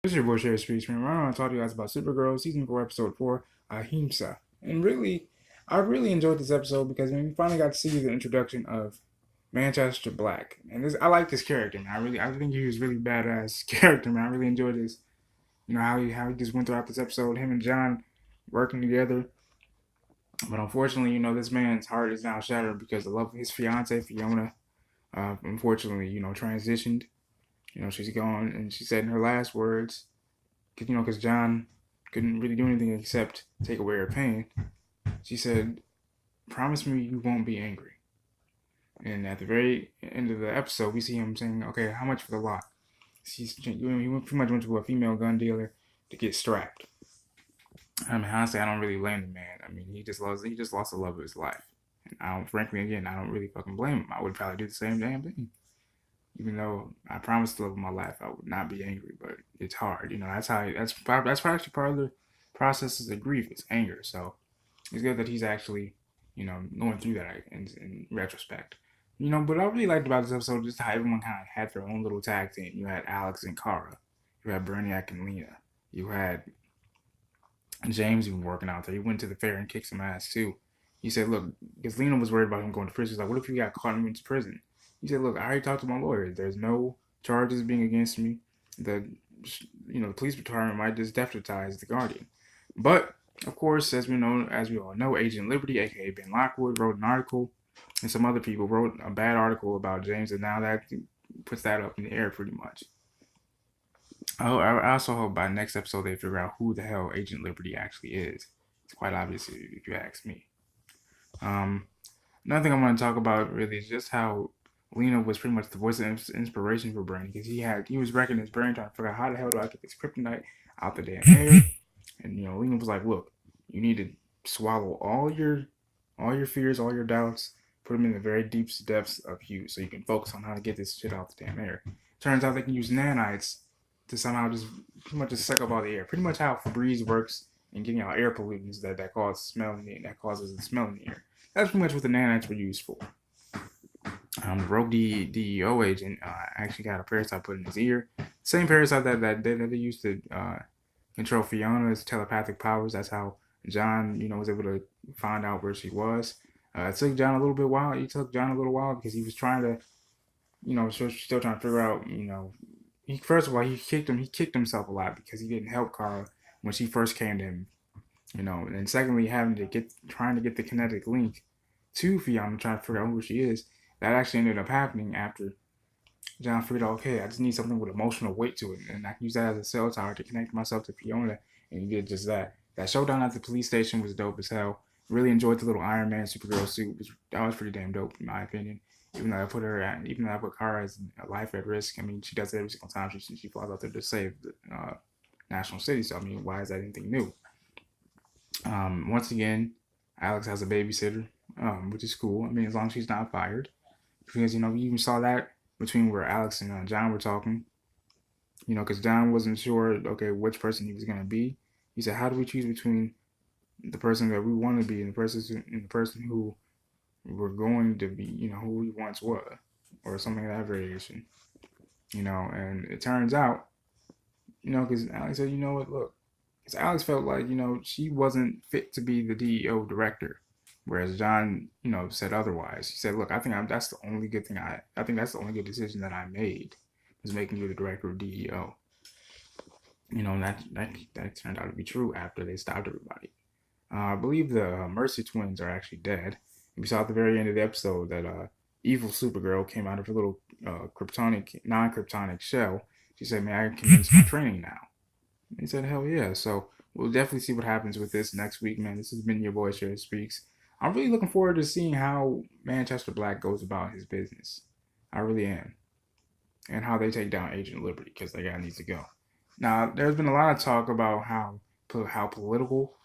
This is your boy Sherry Speaks, man. I want to talk to you guys about Supergirl Season 4, Episode 4, Ahimsa. And really, I really enjoyed this episode because we finally got to see the introduction of Manchester Black. And I like this character, man. I think he was really badass character, man. I really enjoyed this. How he just went throughout this episode, him and John working together. But unfortunately, this man's heart is now shattered because the love of his fiance, Fiona, unfortunately, transitioned. She's gone, and she said in her last words, because John couldn't really do anything except take away her pain. She said, "Promise me you won't be angry." And at the very end of the episode, we see him saying, "Okay, how much for the lot?" He pretty much went to a female gun dealer to get strapped. I mean, honestly, I don't really blame the man. I mean, he just lost the love of his life. And frankly, again, I don't really fucking blame him. I would probably do the same damn thing. Even though I promised the love of my life, I would not be angry, but it's hard. That's actually part of the process of grief. It's anger. So it's good that he's actually, going through that in retrospect. But I really liked about this episode just how everyone kind of had their own little tag team. You had Alex and Kara. You had Brainiac and Lena. You had James even working out there. He went to the fair and kicked some ass too. He said, look, because Lena was worried about him going to prison. He's like, what if he got caught and went to prison? He said, look, I already talked to my lawyer. There's no charges being against me. The police department might just deputize the Guardian. But, of course, as we all know, Agent Liberty, aka Ben Lockwood, wrote an article, and some other people wrote a bad article about James, and now that puts that up in the air pretty much. I also hope by next episode they figure out who the hell Agent Liberty actually is. It's quite obvious if you ask me. Another thing I want to talk about really is just how Lena was pretty much the voice of inspiration for Brain because he was wrecking his brain trying to figure out how the hell do I get this kryptonite out the damn air. And Lena was like, look, you need to swallow all your fears, all your doubts, put them in the very deepest depths of you so you can focus on how to get this shit out the damn air. Turns out they can use nanites to somehow just pretty much just suck up all the air. Pretty much how Febreze works in getting out air pollutants that causes the smell in the air. That's pretty much what the nanites were used for. The rogue DEO agent actually got a parasite put in his ear. Same parasite that they used to control Fiona's telepathic powers. That's how John, was able to find out where she was. It took John a little bit while. It took John a little while because he was trying to, still trying to figure out, first of all, he kicked himself a lot because he didn't help Carla when she first came to him, and secondly, trying to get the kinetic link to Fiona, trying to figure out who she is. That actually ended up happening after John figured out, okay, I just need something with emotional weight to it, and I can use that as a cell tower to connect myself to Fiona, and he did just that. That showdown at the police station was dope as hell. Really enjoyed the little Iron Man Supergirl suit. That was pretty damn dope in my opinion. Even though I put Kara's life at risk. I mean, she does it every single time she flies out there to save the national city. So I mean, why is that anything new? Once again, Alex has a babysitter, which is cool. I mean, as long as she's not fired, because we even saw that between where Alex and John were talking. Because John wasn't sure, okay, which person he was gonna be. He said, "How do we choose between the person that we want to be and the person who we're going to be? Who we once were, or something of that variation." And it turns out, because Alex said, "You know what? Look," because Alex felt like, she wasn't fit to be the DEO director. Whereas John, said otherwise. He said, "Look, I think that's the only good thing I think that's the only good decision that I made was making you the director of DEO." And that turned out to be true after they stopped everybody. I believe the Mercy twins are actually dead. We saw at the very end of the episode that evil Supergirl came out of her little non-kryptonic shell. She said, "May I commence my training now?" And he said, "Hell yeah!" So we'll definitely see what happens with this next week, man. This has been your boy Sherry Speaks. I'm really looking forward to seeing how Manchester Black goes about his business. I really am. And how they take down Agent Liberty, because that guy needs to go. Now, there's been a lot of talk about how political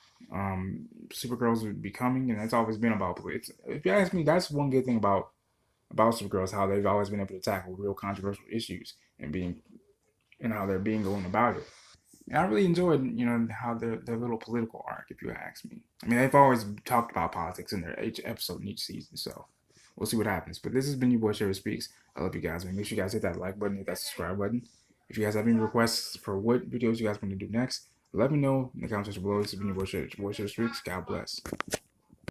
Supergirl's becoming, and that's always been about politics. If you ask me, that's one good thing about Supergirl is how they've always been able to tackle real controversial issues and how they're being going about it. And I really enjoyed, how their little political arc, if you ask me. I mean, they've always talked about politics in their each episode in each season, so we'll see what happens. But this has been your boy Sherry Speaks. I love you guys, man. Make sure you guys hit that like button, hit that subscribe button. If you guys have any requests for what videos you guys want to do next, let me know in the comment section below. This has been your boy Streaks. God bless.